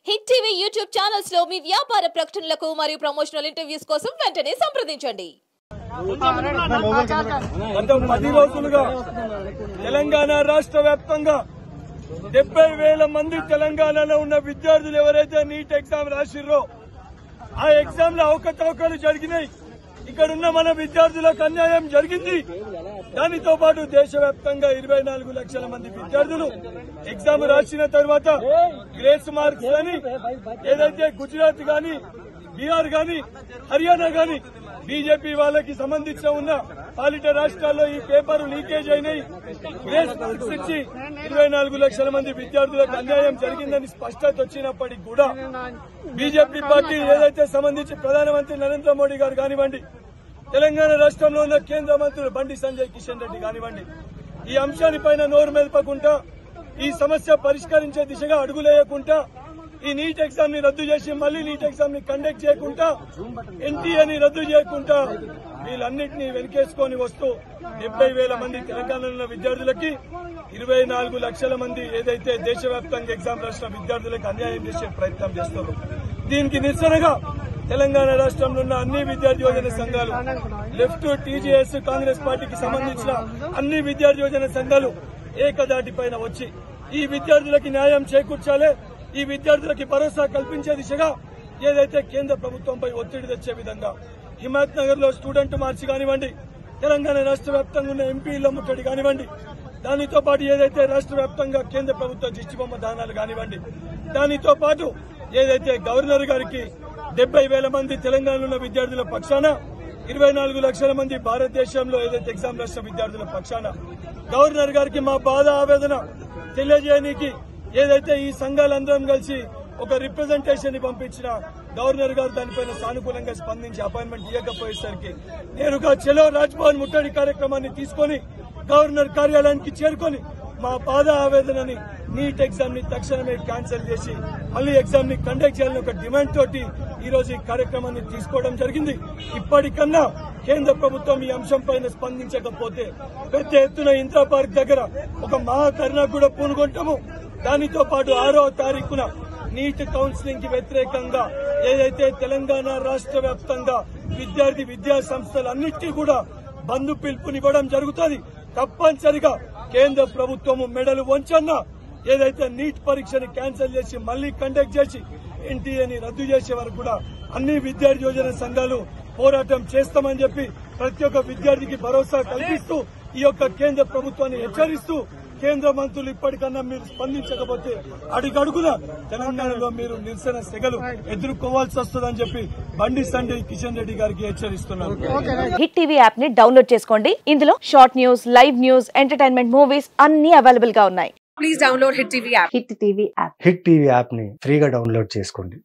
Hit TV YouTube channels లో మీ వ్యాపార ప్రకటనలకు మరియు ప్రమోషనల్ ఇంటర్వ్యూస్ కోసం వెంటనే సంప్రదించండి. గత 10 రోజులుగా తెలంగాణ రాష్ట్ర వ్యాప్తంగా 70,000 మంది తెలంగాణలో ఉన్న విద్యార్థులు ఎవరైతే నీట్ ఎగ్జామ్ రాసిర్రో ఆ ఎగ్జామ్ లో అవకతవకలు జరిగినాయి. ఇక్కడున్న మన విద్యార్థులకు అన్యాయం జరిగింది. దానితో పాటు దేశవ్యాప్తంగా 24 లక్షల మంది విద్యార్థులు ఎగ్జామ్ రాసిన తర్వాత గ్రేస్ మార్క్స్ అని ఏదైతే గుజరాత్ గాని, బీహార్ గాని, హర్యానా గాని బీజేపీ వాళ్ళకి సంబంధించిన ఉన్న పాలిట రాష్ట్రాల్లో ఈ పేపర్ లీకేజ్ అయినాయి. గ్రేస్ మార్క్స్ ఇచ్చి 24 లక్షల మంది విద్యార్థులకు అన్యాయం జరిగిందని స్పష్టత వచ్చినప్పటికీ కూడా బీజేపీ పార్టీ ఏదైతే సంబంధించి ప్రధానమంత్రి నరేంద్ర మోడీ గారు కానివ్వండి, తెలంగాణ రాష్ట్రంలో ఉన్న కేంద్ర మంత్రులు బండి సంజయ్ కిషన్ రెడ్డి కానివ్వండి, ఈ అంశానిపైన నోరు మెదపకుండా, ఈ సమస్య పరిష్కరించే దిశగా అడుగులేయకుండా, ఈ నీట్ ఎగ్జామ్ ని రద్దు చేసి మళ్లీ నీట్ ఎగ్జామ్ ని కండక్ట్ చేయకుండా, ఎన్టీఏని రద్దు చేయకుండా వీళ్ళన్నింటినీ వెనకేసుకొని వస్తూ 70,000 మంది తెలంగాణలో ఉన్న విద్యార్థులకి 24 లక్షల మంది ఏదైతే దేశవ్యాప్తంగా ఎగ్జామ్ రాసిన విద్యార్థులకు అన్యాయం చేసే ప్రయత్నం చేస్తున్నారు. దీనికి నిరసనగా తెలంగాణ రాష్ట్రంలో ఉన్న అన్ని విద్యార్థి యోజన సంఘాలు, లెఫ్ట్, టీజేఎస్, కాంగ్రెస్ పార్టీకి సంబంధించిన అన్ని విద్యార్థి యోజన సంఘాలు ఏకదాటిపైన వచ్చి ఈ విద్యార్థులకి న్యాయం చేకూర్చాలి, ఈ విద్యార్థులకి భరోసా కల్పించే దిశగా ఏదైతే కేంద్ర ప్రభుత్వంపై ఒత్తిడి తెచ్చే విధంగా హిమాయత్ నగర్ లో స్టూడెంట్ మార్చి కానివ్వండి, తెలంగాణ రాష్ట్ర వ్యాప్తంగా ఉన్న ఎంపీల ముట్టడి కానివ్వండి, దానితో పాటు ఏదైతే రాష్ట్ర వ్యాప్తంగా కేంద్ర ప్రభుత్వ దిష్టిబొమ్మ దానాలు కానివ్వండి, దానితో పాటు ఏదైతే గవర్నర్ గారికి 70,000 మంది తెలంగాణలో ఉన్న విద్యార్థుల పక్షాన, 24 లక్షల మంది భారతదేశంలో ఏదైతే ఎగ్జామ్ రాసిన విద్యార్థుల పక్షాన గవర్నర్ గారికి మా బాధ ఆవేదన తెలియజేయడానికి ఏదైతే ఈ సంఘాలందరం కలిసి ఒక రిప్రజెంటేషన్ ని పంపించిన గవర్నర్ గారు దానిపైన సానుకూలంగా స్పందించి అపాయింట్మెంట్ ఇవ్వకపోయేసరికి నేరుగా చలో రాజ్భవన్ ముట్టడి కార్యక్రమాన్ని తీసుకుని గవర్నర్ కార్యాలయానికి చేరుకొని మా బాధ ఆవేదనని నీట్ ఎగ్జామ్ ని తక్షణమే క్యాన్సిల్ చేసి మళ్లీ ఎగ్జామ్ ని కండక్ట్ చేయాలని ఒక డిమాండ్ తోటి ఈ రోజు ఈ కార్యక్రమాన్ని తీసుకోవడం జరిగింది. ఇప్పటికన్నా కేంద్ర ప్రభుత్వం ఈ అంశంపైన స్పందించకపోతే పెద్ద ఎత్తున ఇందిరా పార్క్ దగ్గర ఒక మహాధర్నా కూడా పూనుకుంటాము. దానితో పాటు 6వ తారీఖున నీట్ కౌన్సిలింగ్ కి వ్యతిరేకంగా ఏదైతే తెలంగాణ రాష్ట్ర వ్యాప్తంగా విద్యార్థి విద్యా సంస్థలన్నింటినీ కూడా బంద్ పిలుపునివ్వడం జరుగుతుంది. తప్పనిసరిగా కేంద్ర ప్రభుత్వము మెడలు వంచన్నా ఏదైతే నీట్ పరీక్షని క్యాన్సిల్ చేసి మళ్లీ కండక్ట్ చేసి ఎన్టీఏని రద్దు చేసే వరకు కూడా అన్ని విద్యార్థి యోజన సంఘాలు పోరాటం చేస్తామని చెప్పి ప్రతి ఒక్క విద్యార్థికి భరోసా కల్పిస్తూ ఈ యొక్క కేంద్ర ప్రభుత్వాన్ని హెచ్చరిస్తూ, కేంద్ర మంత్రులు ఇప్పటికన్నా మీరు స్పందించకపోతే అడుగడుగున తెలంగాణలో మీరు నిరసన సెగలు ఎదుర్కోవాల్సి వస్తుందని చెప్పి బండి సంజయ్ కిషన్ రెడ్డి గారికి హెచ్చరిస్తున్నారు. హిట్ టీవీ యాప్ ని డౌన్లోడ్ చేసుకోండి. ఇందులో short news, live news, entertainment movies అన్ని అవైలబుల్ గా ఉన్నాయి. Please download hit TV app. Hit TV app ని ఫ్రీగా డౌన్లోడ్ చేసుకోండి.